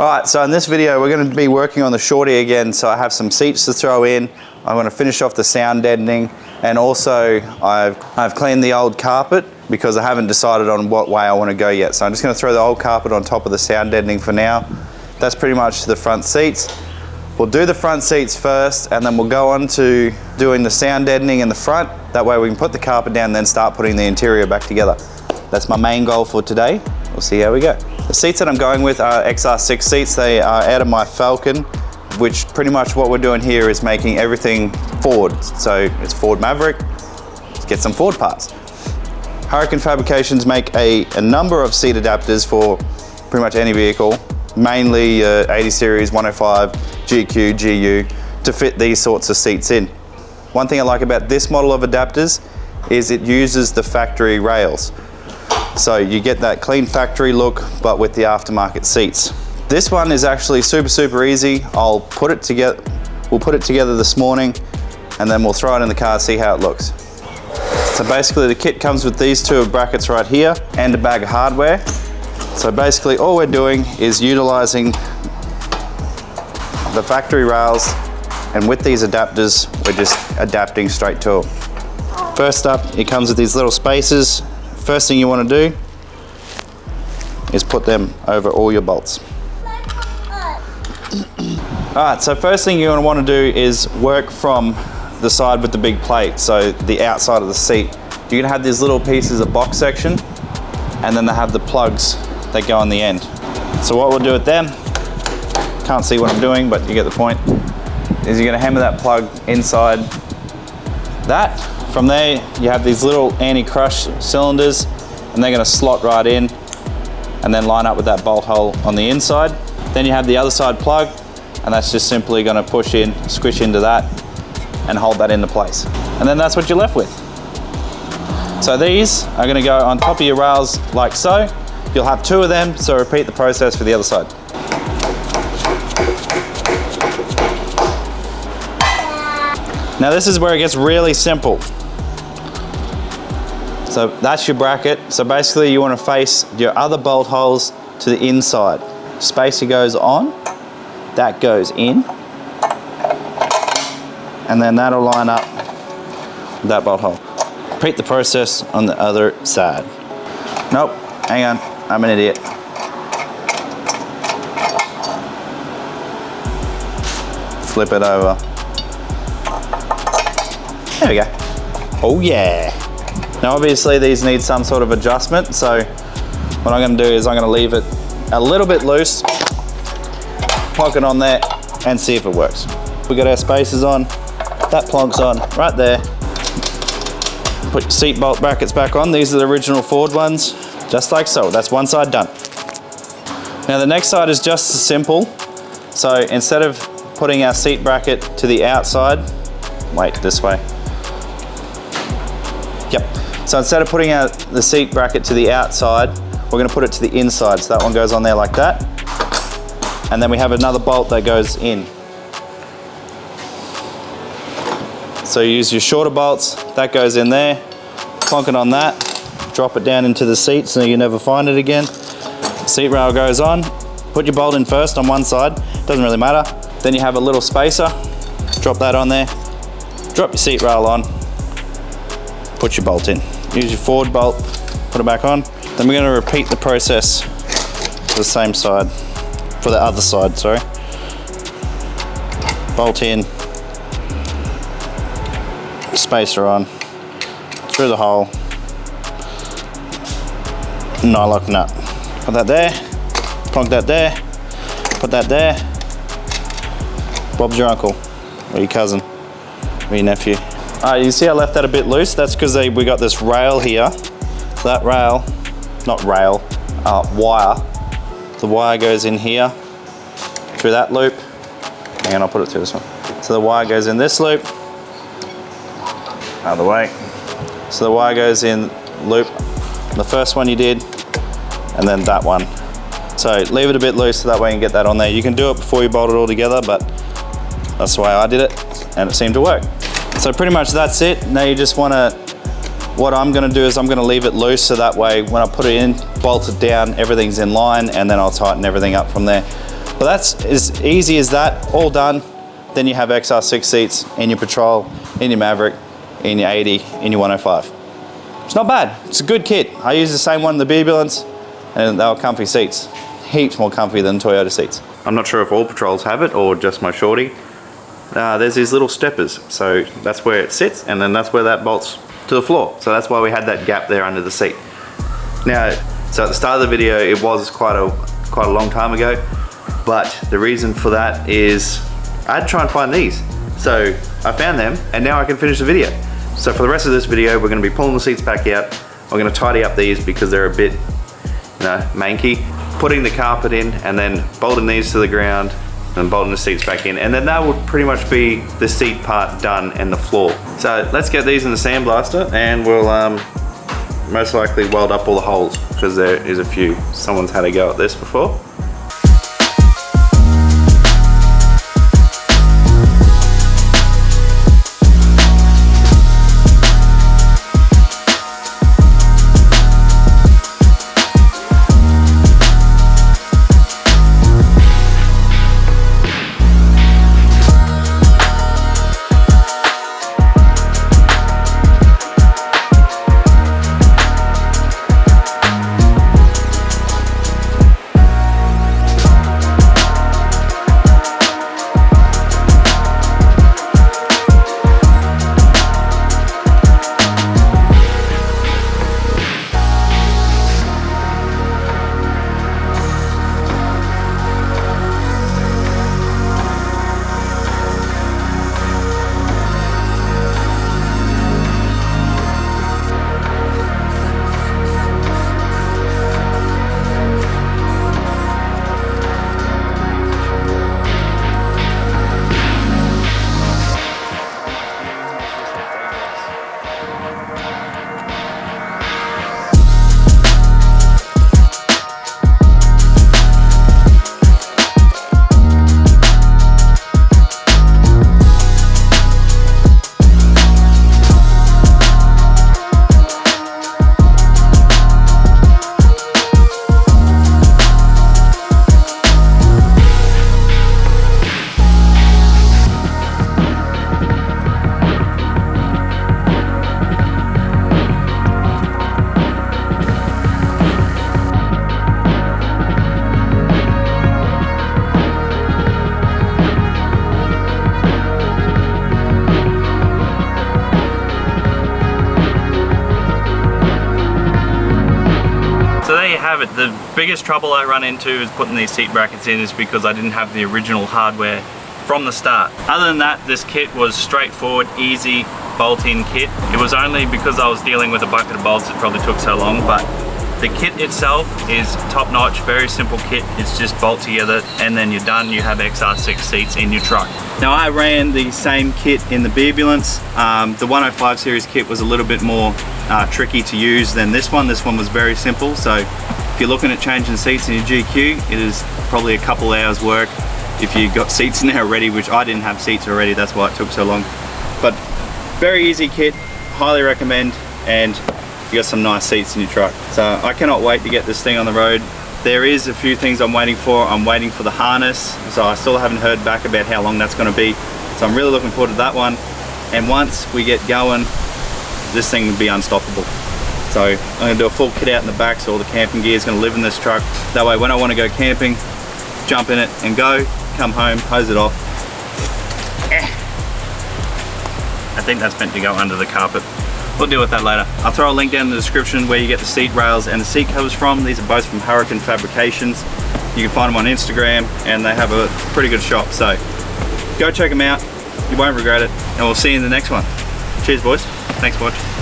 Alright, so in this video we're going to be working on the shorty again, so I have some seats to throw in. I'm going to finish off the sound deadening, and also I've cleaned the old carpet because I haven't decided on what way I want to go yet. So I'm just going to throw the old carpet on top of the sound deadening for now. That's pretty much the front seats. We'll do the front seats first, and then we'll go on to doing the sound deadening in the front. That way we can put the carpet down and then start putting the interior back together. That's my main goal for today. We'll see how we go. The seats that I'm going with are XR6 seats. They are out of my Falcon, which pretty much what we're doing here is making everything Ford. So it's Ford Maverick. Let's get some Ford parts. Hurricane Fabrications make a number of seat adapters for pretty much any vehicle, mainly 80 series, 105, GQ, GU, to fit these sorts of seats in. One thing I like about this model of adapters is it uses the factory rails. So you get that clean factory look, but with the aftermarket seats. This one is actually super easy. We'll put it together this morning, and then we'll throw it in the car, see how it looks. So basically the kit comes with these two brackets right here and a bag of hardware. So basically all we're doing is utilizing the factory rails, and with these adapters, we're just adapting straight to them. First up, it comes with these little spacers. First thing you want to do is put them over all your bolts. Alright, so first thing you're going to want to do is work from the side with the big plate, so the outside of the seat. You're going to have these little pieces of box section, and then they have the plugs that go on the end. So what we'll do with them, can't see what I'm doing, but you get the point, is you're going to hammer that plug inside that. From there, you have these little anti-crush cylinders, and they're going to slot right in and then line up with that bolt hole on the inside. Then you have the other side plug, and that's just simply going to push in, squish into that, and hold that into place. And then that's what you're left with. So these are going to go on top of your rails like so. You'll have two of them, so repeat the process for the other side. Now this is where it gets really simple. So that's your bracket. So basically you want to face your other bolt holes to the inside. Spacer goes on, that goes in, and then that'll line up with that bolt hole. Repeat the process on the other side. Nope, hang on, I'm an idiot. Flip it over. There we go. Oh yeah. Now obviously these need some sort of adjustment, so what I'm going to do is I'm going to leave it a little bit loose, plug it on there, and see if it works. We got our spacers on, that plugs on right there. Put your seat bolt brackets back on. These are the original Ford ones, just like so. That's one side done. Now the next side is just as simple. So instead of putting our seat bracket to the outside, wait, this way. Yep. So instead of putting out the seat bracket to the outside, we're going to put it to the inside. So that one goes on there like that. And then we have another bolt that goes in. So you use your shorter bolts, that goes in there, plonk it on that, drop it down into the seat so you never find it again. Seat rail goes on, put your bolt in first on one side, doesn't really matter. Then you have a little spacer, drop that on there, drop your seat rail on, put your bolt in. Use your forward bolt, put it back on. Then we're going to repeat the process for the same side, for the other side, sorry. Bolt in, spacer on, through the hole, nylock nut. Put that there, plonk that there, put that there. Bob's your uncle, or your cousin, or your nephew. You see I left that a bit loose? That's because we got this rail here. So that rail, not rail, wire. The wire goes in here, through that loop. Hang on, I'll put it through this one. So the wire goes in this loop, out of the way. So the wire goes in loop, the first one you did, and then that one. So leave it a bit loose so that way you can get that on there. You can do it before you bolt it all together, but that's the way I did it, and it seemed to work. So pretty much that's it. Now you just want to, what I'm going to do is I'm going to leave it loose so that way when I put it in, bolt it down, everything's in line, and then I'll tighten everything up from there. But that's as easy as that, all done. Then you have XR6 seats in your Patrol, in your Maverick, in your 80, in your 105. It's not bad, it's a good kit. I use the same one in the B-Ambulance, and they were comfy seats. Heaps more comfy than Toyota seats. I'm not sure if all Patrols have it or just my Shorty. There's these little steppers, so that's where it sits, and then that's where that bolts to the floor. So that's why we had that gap there under the seat. Now, so at the start of the video, it was quite a long time ago, but the reason for that is I had to try and find these. So I found them, and now I can finish the video. So for the rest of this video, we're gonna be pulling the seats back out. We're gonna tidy up these because they're a bit, manky. Putting the carpet in, and then bolting these to the ground, and bolting the seats back in. And then that would pretty much be the seat part done and the floor. So let's get these in the sandblaster, and we'll most likely weld up all the holes, because there is a few. Someone's had a go at this before. The biggest trouble I run into is putting these seat brackets in is because I didn't have the original hardware from the start. Other than that, this kit was straightforward, easy bolt-in kit. It was only because I was dealing with a bucket of bolts it probably took so long, but the kit itself is top-notch, very simple kit. It's just bolt together and then you're done. You have XR6 seats in your truck. Now I ran the same kit in the B-Ambulance. The 105 series kit was a little bit more tricky to use than this one. This one was very simple, so if you're looking at changing seats in your GQ, it is probably a couple hours work if you got seats in there already, which I didn't have seats already, that's why it took so long. But very easy kit, highly recommend, and you got some nice seats in your truck. So I cannot wait to get this thing on the road. There is a few things I'm waiting for. I'm waiting for the harness, so I still haven't heard back about how long that's going to be. So I'm really looking forward to that one. And once we get going, this thing will be unstoppable. So I'm going to do a full kit out in the back, so all the camping gear is going to live in this truck. That way when I want to go camping, jump in it and go, come home, hose it off. I think that's meant to go under the carpet. We'll deal with that later. I'll throw a link down in the description where you get the seat rails and the seat covers from. These are both from Hurricane Fabrications. You can find them on Instagram and they have a pretty good shop. So go check them out. You won't regret it. And we'll see you in the next one. Cheers boys. Thanks for watching.